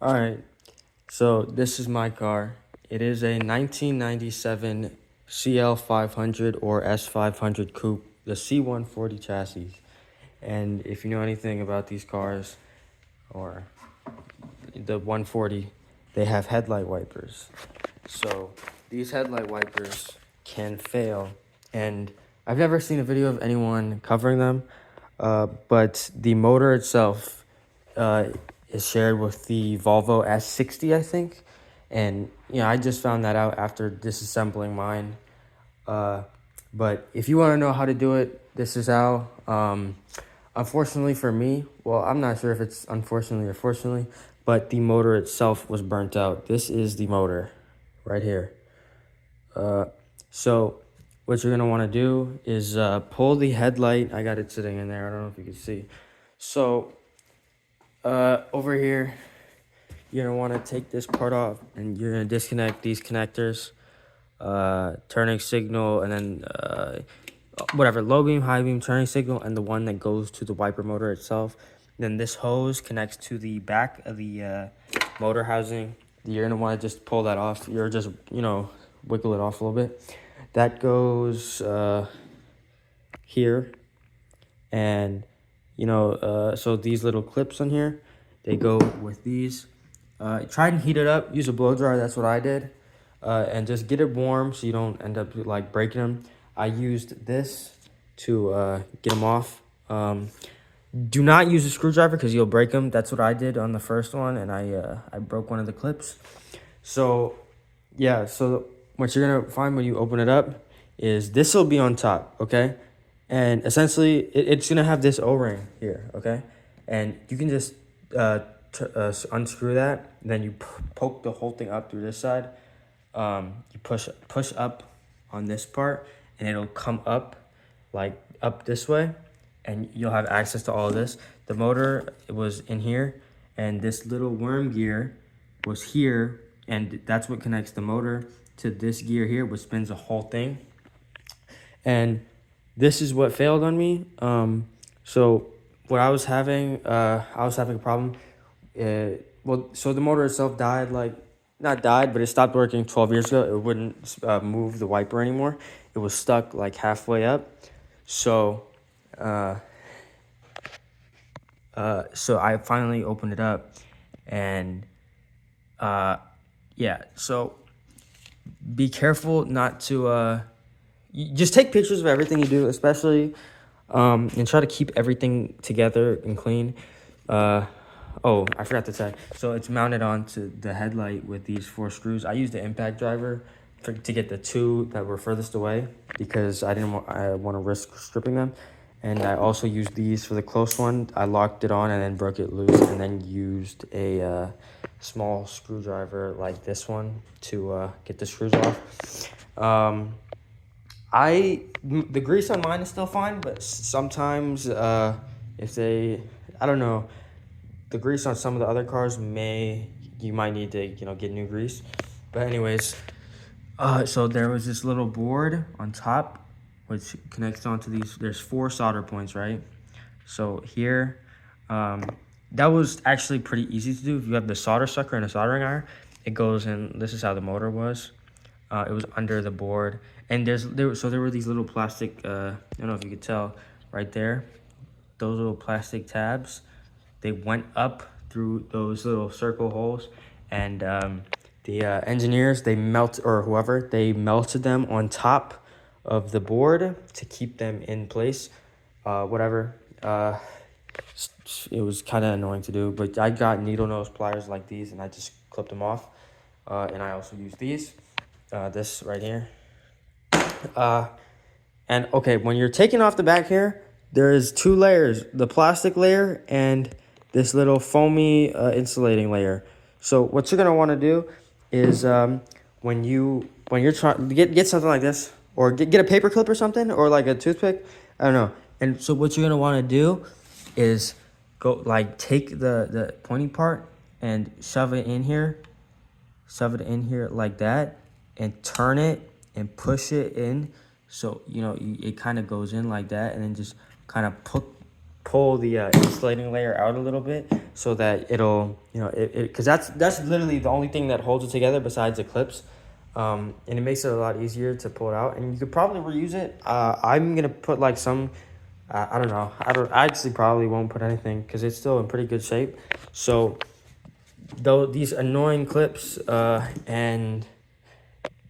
All right, so this is my car. It is a 1997 CL500 or S500 coupe, the C140 chassis. And if you know anything about these cars or the 140, they have headlight wipers. So these headlight wipers can fail, and I've never seen a video of anyone covering them, but the motor itself uh, is shared with the Volvo S60, I think. And I just found that out after disassembling mine. But if you want to know how to do it, this is how. Unfortunately for me, well, I'm not sure if it's unfortunately or fortunately, but the motor itself was burnt out. This is the motor right here. So what you're going to want to do is pull the headlight. I got it sitting in there. I don't know if you can see. So over here, you're going to want to take this part off, and you're going to disconnect these connectors, turning signal, and then whatever, low beam, high beam, turning signal, and the one that goes to the wiper motor itself. Then this hose connects to the back of the motor housing. You're going to want to just pull that off. You're just, wiggle it off a little bit. That goes here. And, so these little clips on here, they go with these. Try and heat it up. Use a blow dryer. That's what I did. And just get it warm so you don't end up like breaking them. I used this to get them off. Do not use a screwdriver because you'll break them. That's what I did on the first one, and I broke one of the clips. So yeah, so what you're gonna find when you open it up is this will be on top, okay? And essentially it's gonna have this O-ring here, okay? And you can just unscrew that, then you poke the whole thing up through this side. You push up on this part, and it'll come up, like up this way, and you'll have access to all of this. The motor was in here, and this little worm gear was here, and that's what connects the motor to this gear here, which spins the whole thing. And this is what failed on me. So what I was having a problem. So the motor itself died, not died, but it stopped working 12 years ago. It wouldn't move the wiper anymore. It was stuck like halfway up. So so I finally opened it up, and yeah, so be careful not to just take pictures of everything you do, especially and try to keep everything together and clean. Oh, I forgot to say. So it's mounted onto the headlight with these 4 screws. I used the impact driver to get the 2 that were furthest away because I want to risk stripping them. And I also used these for the close one. I locked it on and then broke it loose, and then used a small screwdriver like this one to get the screws off. The grease on mine is still fine, but sometimes I don't know, the grease on some of the other cars you might need to get new grease. But anyways, so there was this little board on top which connects onto these. There's 4 solder points, right? So here, that was actually pretty easy to do. If you have the solder sucker and a soldering iron, it goes in. This is how the motor was. It was under the board, and there were these little plastic. I don't know if you could tell right there. Those little plastic tabs, they went up through those little circle holes, and the engineers, they melted them on top of the board to keep them in place. Whatever. It was kind of annoying to do, but I got needle nose pliers like these, and I just clipped them off. And I also used these, this right here. And okay, when you're taking off the back here, there is 2 layers: the plastic layer and this little foamy insulating layer. So what you're gonna want to do is when you're trying to get something like this, or get a paper clip or something, or like a toothpick, I don't know. And so what you're gonna want to do is take the pointy part and shove it in here like that, and turn it and push it in, so it kind of goes in like that, and then just kind of pull the insulating layer out a little bit so that it'll, because that's literally the only thing that holds it together besides the clips. And it makes it a lot easier to pull it out, and you could probably reuse it. I'm gonna put like some, I don't know, I actually probably won't put anything because it's still in pretty good shape. So though these annoying clips and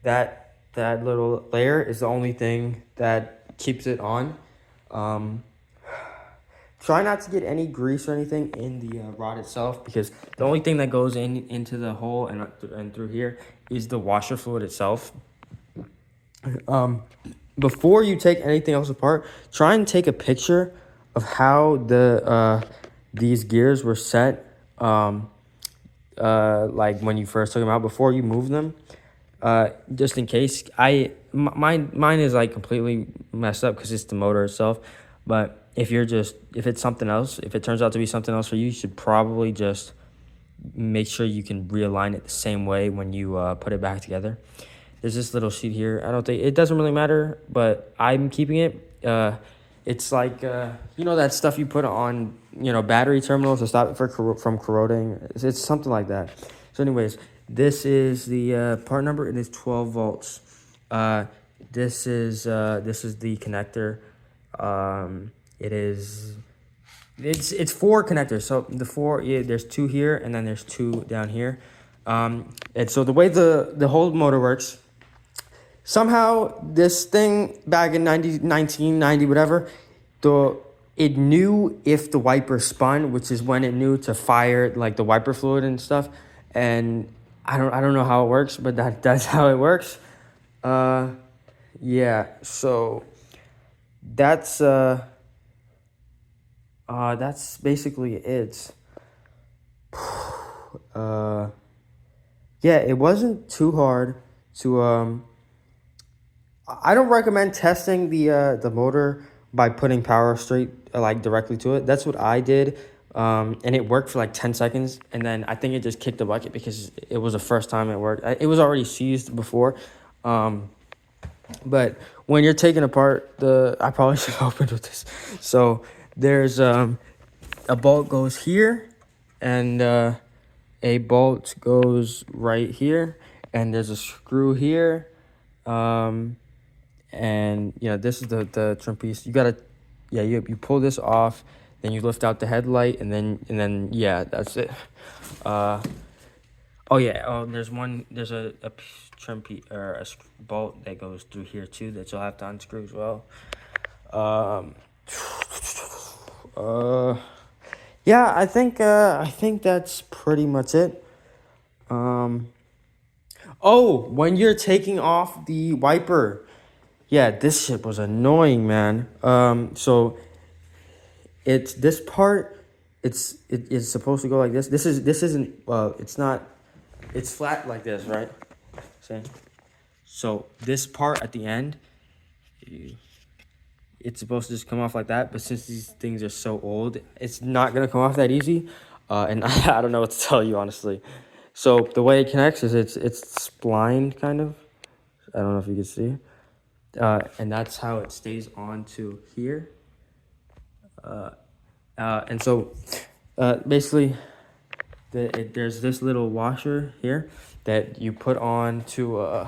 that little layer is the only thing that keeps it on. Try not to get any grease or anything in the rod itself, because the only thing that goes into the hole and through here is the washer fluid itself. Before you take anything else apart, try and take a picture of how these gears were set, like when you first took them out, before you move them, just in case. Mine is like completely messed up because it's the motor itself. But if it's something else, if it turns out to be something else for you, you should probably just make sure you can realign it the same way when you put it back together. There's this little sheet here. I don't think it doesn't really matter, but I'm keeping it. It's like that stuff you put on battery terminals to stop it from corroding. It's something like that. So anyways, this is the part number. It is 12 volts. This is the connector. It's 4 connectors. So the 4, there's 2 here, and then there's 2 down here. And so the way the whole motor works, somehow this thing back in 1990, whatever, it knew if the wiper spun, which is when it knew to fire like the wiper fluid and stuff. And I don't know how it works, but that's how it works. Yeah. So that's basically it. Yeah, it wasn't too hard to I don't recommend testing the motor by putting power straight like directly to it. That's what I did. And it worked for like 10 seconds, and then I think it just kicked the bucket because it was the first time it worked. It was already seized before. But when you're taking apart I probably should have opened with this. So there's a bolt goes here, and a bolt goes right here, and there's a screw here. And this is the trim piece. You gotta, you pull this off, then you lift out the headlight, and then that's it. There's a trim piece or a bolt that goes through here too that you'll have to unscrew as well. I think that's pretty much it. When you're taking off the wiper, this shit was annoying, man. So it's this part. It's supposed to go like this. This isn't. It's not. It's flat like this, right? See? So this part at the end, it's supposed to just come off like that. But since these things are so old, it's not gonna come off that easy. And I don't know what to tell you, honestly. So the way it connects is it's splined, kind of. I don't know if you can see. And that's how it stays on to here. And so basically there's this little washer here that you put on to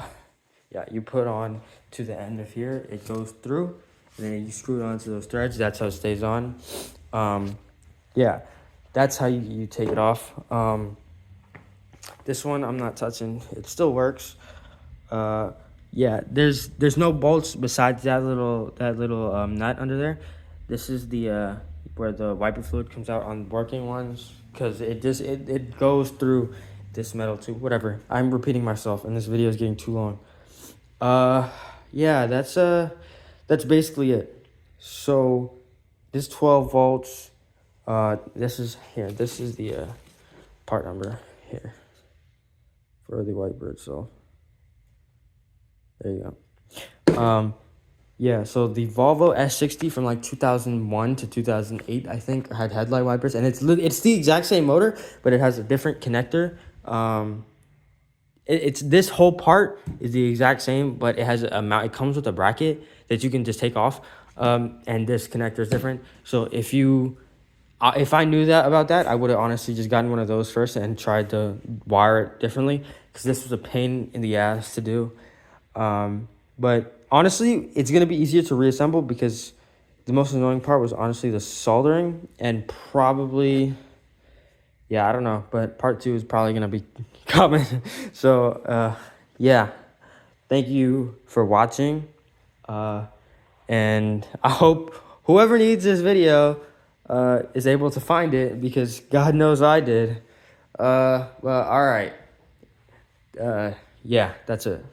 the end of here. It goes through, and then you screw it onto those threads. That's how it stays on. That's how you take it off. This one I'm not touching. It still works. There's no bolts besides that little nut under there. This is the where the wiper fluid comes out on working ones, because it goes through this metal too. Whatever. I'm repeating myself, and this video is getting too long. That's basically it. So this 12 volts. This is the part number here for the wiper itself. There you go. So the Volvo S60 from like 2001 to 2008, I think, had headlight wipers, and it's the exact same motor, but it has a different connector. It's this whole part is the exact same, but it has a mount. It comes with a bracket that you can just take off. and this connector is different. So if I knew that about that, I would have honestly just gotten one of those first and tried to wire it differently, because this was a pain in the ass to do. But honestly, it's going to be easier to reassemble, because the most annoying part was honestly the soldering, and probably, yeah, I don't know, but part 2 is probably going to be coming. So, yeah, thank you for watching. And I hope whoever needs this video is able to find it, because God knows I did. Well, all right. Yeah, that's it.